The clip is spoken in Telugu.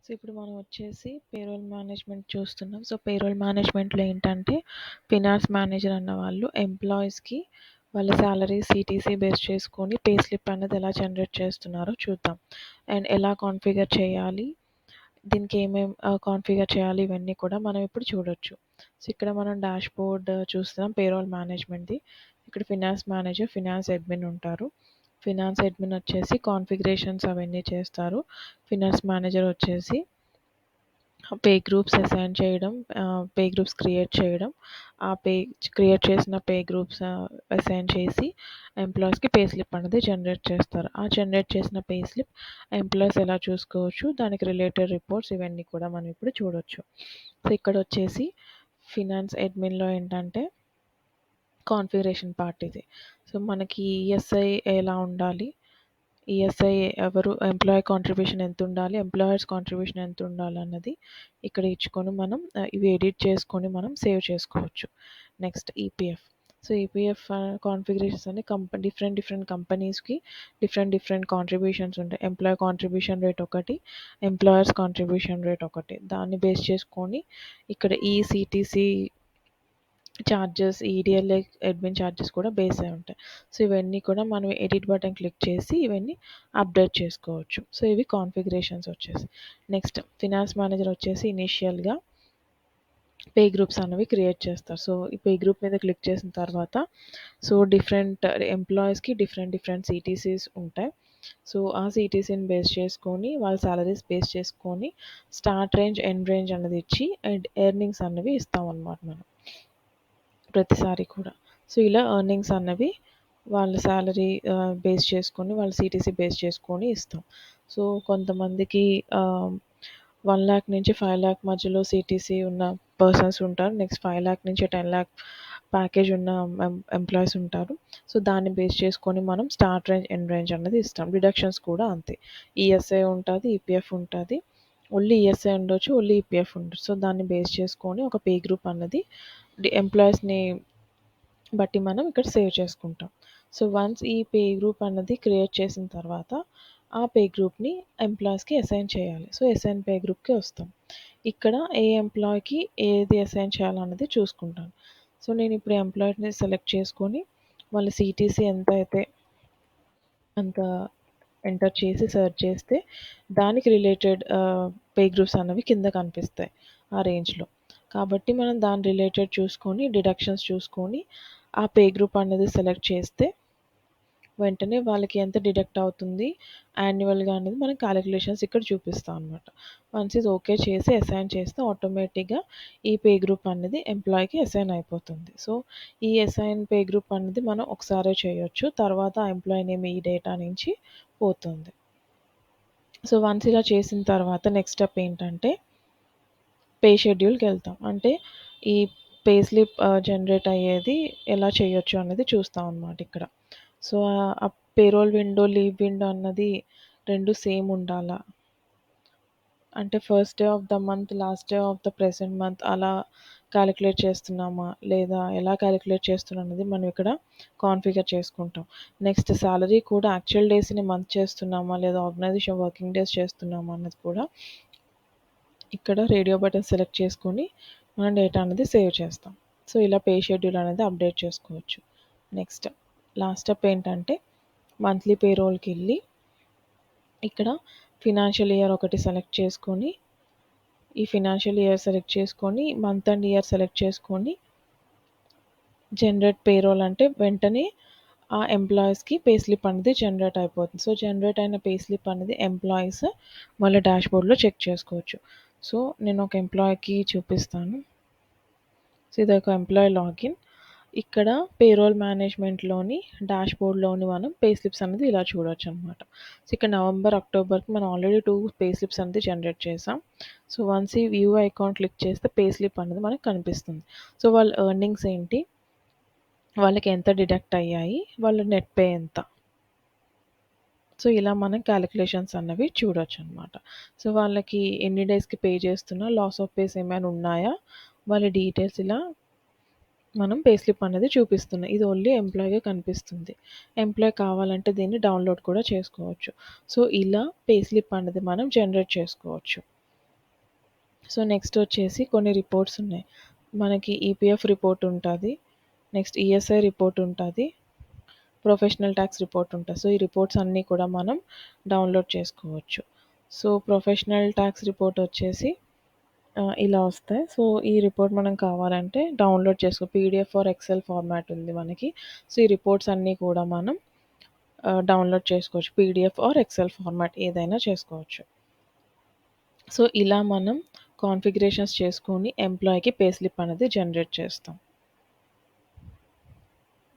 సో ఇప్పుడు మనం వచ్చేసి పేరోల్ మేనేజ్మెంట్ చూస్తున్నాం. సో పేరోల్ మేనేజ్మెంట్లో ఏంటంటే ఫినాన్స్ మేనేజర్ అన్న వాళ్ళు ఎంప్లాయీస్కి వాళ్ళ సాలరీ సిటీసీ బేస్ చేసుకొని పే స్లిప్ అనేది ఎలా జనరేట్ చేస్తున్నారో చూద్దాం. అండ్ ఎలా కాన్ఫిగర్ చేయాలి, దీనికి ఏమేం కాన్ఫిగర్ చేయాలి, ఇవన్నీ కూడా మనం ఇప్పుడు చూడొచ్చు. సో ఇక్కడ మనం డాష్ బోర్డ్ చూస్తున్నాం పేరోల్ మేనేజ్మెంట్ది. ఇక్కడ ఫినాన్స్ మేనేజర్, ఫినాన్స్ అడ్మిన్ ఉంటారు. ఫినాన్స్ అడ్మిన్ వచ్చేసి కాన్ఫిగరేషన్స్ అవన్నీ చేస్తారు. ఫినాన్స్ మేనేజర్ వచ్చేసి పే గ్రూప్స్ అసైన్ చేయడం, పే గ్రూప్స్ క్రియేట్ చేయడం, ఆ క్రియేట్ చేసిన పే గ్రూప్స్ అసైన్ చేసి ఎంప్లాయీస్కి పే స్లిప్ అనేది జనరేట్ చేస్తారు. ఆ జనరేట్ చేసిన పే స్లిప్ ఎంప్లాయీస్ ఎలా చూసుకోవచ్చు, దానికి రిలేటెడ్ రిపోర్ట్స్ ఇవన్నీ కూడా మనం ఇప్పుడు చూడొచ్చు. సో ఇక్కడ వచ్చేసి ఫినాన్స్ అడ్మిన్లో ఏంటంటే కాన్ఫిగరేషన్ పార్ట్ ఇది. సో మనకి ఈఎస్ఐ ఎలా ఉండాలి, ఈఎస్ఐ ఎవరు, ఎంప్లాయీ కాంట్రిబ్యూషన్ ఎంత ఉండాలి, ఎంప్లాయర్స్ కాంట్రిబ్యూషన్ ఎంత ఉండాలి అన్నది ఇక్కడ ఇచ్చుకొని మనం ఇవి ఎడిట్ చేసుకొని మనం సేవ్ చేసుకోవచ్చు. Next EPF. So EPF configurations అన్ని డిఫరెంట్ కంపెనీస్కి డిఫరెంట్ కాంట్రిబ్యూషన్స్ ఉంటాయి. ఎంప్లాయీ కాంట్రిబ్యూషన్ రేట్ ఒకటి, ఎంప్లాయర్స్ కాంట్రిబ్యూషన్ రేట్ ఒకటి. దాన్ని బేస్ చేసుకొని ఇక్కడ ఈసిటీసీ చార్జెస్, ఈడిఎల్ఏ అడ్మిన్ చార్జెస్ కూడా బేస్ అయి ఉంటాయి. సో ఇవన్నీ కూడా మనం ఎడిట్ బటన్ క్లిక్ చేసి ఇవన్నీ అప్డేట్ చేసుకోవచ్చు. సో ఇవి కాన్ఫిగరేషన్స్ వచ్చేసి. నెక్స్ట్ ఫినాన్స్ మేనేజర్ వచ్చేసి ఇనీషియల్గా పే గ్రూప్స్ అనేవి క్రియేట్ చేస్తారు. సో ఈ పే గ్రూప్ మీద క్లిక్ చేసిన తర్వాత సో డిఫరెంట్ ఎంప్లాయీస్కి డిఫరెంట్ సిటీసీస్ ఉంటాయి. సో ఆ సిటీసీని బేస్ చేసుకొని వాళ్ళ సాలరీస్ బేస్ చేసుకొని స్టార్ట్ రేంజ్, ఎండ్ రేంజ్ అనేది ఇచ్చి అండ్ ఎర్నింగ్స్ అనేవి ఇస్తాం అన్నమాట మనం ప్రతిసారి కూడా. సో ఇలా ఎర్నింగ్స్ అన్నవి వాళ్ళ సాలరీ బేస్ చేసుకొని, వాళ్ళ సిటీసీ బేస్ చేసుకొని ఇస్తాం. సో కొంతమందికి 1,00,000 నుంచి 5,00,000 మధ్యలో సిటీసీ ఉన్న పర్సన్స్ ఉంటారు. నెక్స్ట్ 5,00,000 నుంచి 10,00,000 ప్యాకేజ్ ఉన్న ఎంప్లాయీస్ ఉంటారు. సో దాన్ని బేస్ చేసుకొని మనం స్టార్ట్ రేంజ్, ఎండ్ రేంజ్ అన్నది ఇస్తాం. డిడక్షన్స్ కూడా అంతే. ఈఎస్ఐ ఉంటుంది, ఈపీఎఫ్ ఉంటుంది. ఓన్లీ ఈఎస్ఐ ఉండొచ్చు, ఓన్లీ ఈపీఎఫ్ ఉండొచ్చు. సో దాన్ని బేస్ చేసుకొని ఒక పే గ్రూప్ అన్నది ఎంప్లాయీస్ని బట్టి మనం ఇక్కడ సేవ్ చేసుకుంటాం. సో వన్స్ ఈ పే గ్రూప్ అన్నది క్రియేట్ చేసిన తర్వాత ఆ పే గ్రూప్ని ఎంప్లాయీస్కి అసైన్ చేయాలి. సో అసైన్ పే గ్రూప్కి వస్తాం. ఇక్కడ ఏ ఎంప్లాయీకి ఏది అసైన్ చేయాలన్నది చూసుకుంటాను. సో నేను ఇప్పుడు ఎంప్లాయీని సెలెక్ట్ చేసుకొని వాళ్ళ సిటీసీ ఎంత అయితే అంత ఎంటర్ చేసి సెర్చ్ చేస్తే దానికి రిలేటెడ్ పే గ్రూప్స్ అన్నవి కింద కనిపిస్తాయి ఆ రేంజ్లో. కాబట్టి మనం దాని రిలేటెడ్ చూసుకొని డిడక్షన్స్ చూసుకొని ఆ పే గ్రూప్ అనేది సెలెక్ట్ చేస్తే వెంటనే వాళ్ళకి ఎంత డిడక్ట్ అవుతుంది యాన్యువల్గా అనేది మనం క్యాలిక్యులేషన్స్ ఇక్కడ చూపిస్తాం అనమాట. వన్స్ ఇది ఓకే చేసి అసైన్ చేస్తే ఆటోమేటిక్గా ఈ పే గ్రూప్ అనేది ఎంప్లాయీకి అసైన్ అయిపోతుంది. సో ఈ అసైన్ పే గ్రూప్ అనేది మనం ఒకసారే చేయొచ్చు, తర్వాత ఎంప్లాయీ నేమ్ ఈ డేటా నుంచి పోతుంది. సో వన్స్ ఇలా చేసిన తర్వాత నెక్స్ట్ స్టెప్ ఏంటంటే పే షెడ్యూల్కి వెళ్తాం. అంటే ఈ పే స్లిప్ జనరేట్ అయ్యేది ఎలా చేయొచ్చు అనేది చూస్తాం అన్నమాట ఇక్కడ. సో ఆ పేరోల్ విండో, లీవ్ విండో అన్నది రెండు సేమ్ ఉండాలా, అంటే first day of the month, last day of the present month అలా క్యాలిక్యులేట్ చేస్తున్నామా లేదా ఎలా క్యాలిక్యులేట్ చేస్తున్నాం అనేది మనం ఇక్కడ కాన్ఫిగర్ చేసుకుంటాం. నెక్స్ట్ సాలరీ కూడా యాక్చువల్ డేస్ని మంత్ చేస్తున్నామా లేదా ఆర్గనైజేషన్ వర్కింగ్ డేస్ చేస్తున్నామా అన్నది కూడా ఇక్కడ రేడియో బటన్ సెలెక్ట్ చేసుకొని మనం డేటా అనేది సేవ్ చేస్తాం. సో ఇలా పే షెడ్యూల్ అనేది అప్డేట్ చేసుకోవచ్చు. నెక్స్ట్ లాస్ట్ స్టెప్ ఏంటంటే మంత్లీ పేరోల్కి వెళ్ళి ఇక్కడ ఫినాన్షియల్ ఇయర్ ఒకటి సెలెక్ట్ చేసుకొని, ఈ ఫినాన్షియల్ ఇయర్ సెలెక్ట్ చేసుకొని మంత్ అండ్ ఇయర్ సెలెక్ట్ చేసుకొని జనరేట్ పేరోల్ అంటే వెంటనే ఆ ఎంప్లాయీస్కి పే స్లిప్ అనేది జనరేట్ అయిపోతుంది. సో జనరేట్ అయిన పే స్లిప్ అనేది ఎంప్లాయీస్ వాళ్ళ డాష్ బోర్డ్లో చెక్ చేసుకోవచ్చు. సో నేను ఒక ఎంప్లాయీకి చూపిస్తాను. సో ఇది ఒక ఎంప్లాయీ లాగిన్. ఇక్కడ పేరోల్ మేనేజ్మెంట్లోని డాష్ బోర్డ్లోని మనం పే స్లిప్స్ అనేది ఇలా చూడొచ్చు అనమాట. సో ఇక్కడ నవంబర్, అక్టోబర్కి మనం ఆల్రెడీ 2 పే స్లిప్స్ అనేది జనరేట్ చేసాం. సో వన్స్ ఈ వ్యూ ఐకాన్ క్లిక్ చేస్తే పే స్లిప్ అనేది మనకు కనిపిస్తుంది. సో వాళ్ళ ఎర్నింగ్స్ ఏంటి, వాళ్ళకి ఎంత డిడక్ట్ అయ్యాయి, వాళ్ళ నెట్ పే ఎంత. సో ఇలా మనం క్యాలిక్యులేషన్స్ అన్నవి చూడొచ్చు అనమాట. సో వాళ్ళకి ఎన్ని డేస్కి పే చేస్తున్నా, లాస్ ఆఫ్ పేస్ ఏమైనా ఉన్నాయా, వాళ్ళ డీటెయిల్స్ ఇలా మనం పే స్లిప్ అనేది చూపిస్తున్నాం. ఇది ఓన్లీ ఎంప్లాయ్‌గా కనిపిస్తుంది. ఎంప్లాయ్ కావాలంటే దీన్ని డౌన్‌లోడ్ కూడా చేసుకోవచ్చు. సో ఇలా పే స్లిప్ అనేది మనం జనరేట్ చేసుకోవచ్చు. సో నెక్స్ట్ వచ్చేసి కొన్ని రిపోర్ట్స్ ఉన్నాయి. మనకి ఈపీఎఫ్ రిపోర్ట్ ఉంటుంది, నెక్స్ట్ ఈఎస్ఐ రిపోర్ట్ ఉంటుంది, ప్రొఫెషనల్ ట్యాక్స్ రిపోర్ట్ ఉంటుంది. సో ఈ రిపోర్ట్స్ అన్నీ కూడా మనం డౌన్లోడ్ చేసుకోవచ్చు. సో ప్రొఫెషనల్ ట్యాక్స్ రిపోర్ట్ వచ్చేసి ఇలా వస్తాయి. సో ఈ రిపోర్ట్ మనం కావాలంటే download PDF or Excel format ఉంది మనకి. సో ఈ రిపోర్ట్స్ అన్నీ కూడా మనం డౌన్లోడ్ చేసుకోవచ్చు. పీడిఎఫ్ ఆర్ ఎక్సెల్ ఫార్మాట్ ఏదైనా చేసుకోవచ్చు. సో ఇలా మనం కాన్ఫిగరేషన్స్ చేసుకొని ఎంప్లాయీకి పే స్లిప్ అనేది జనరేట్ చేస్తాం.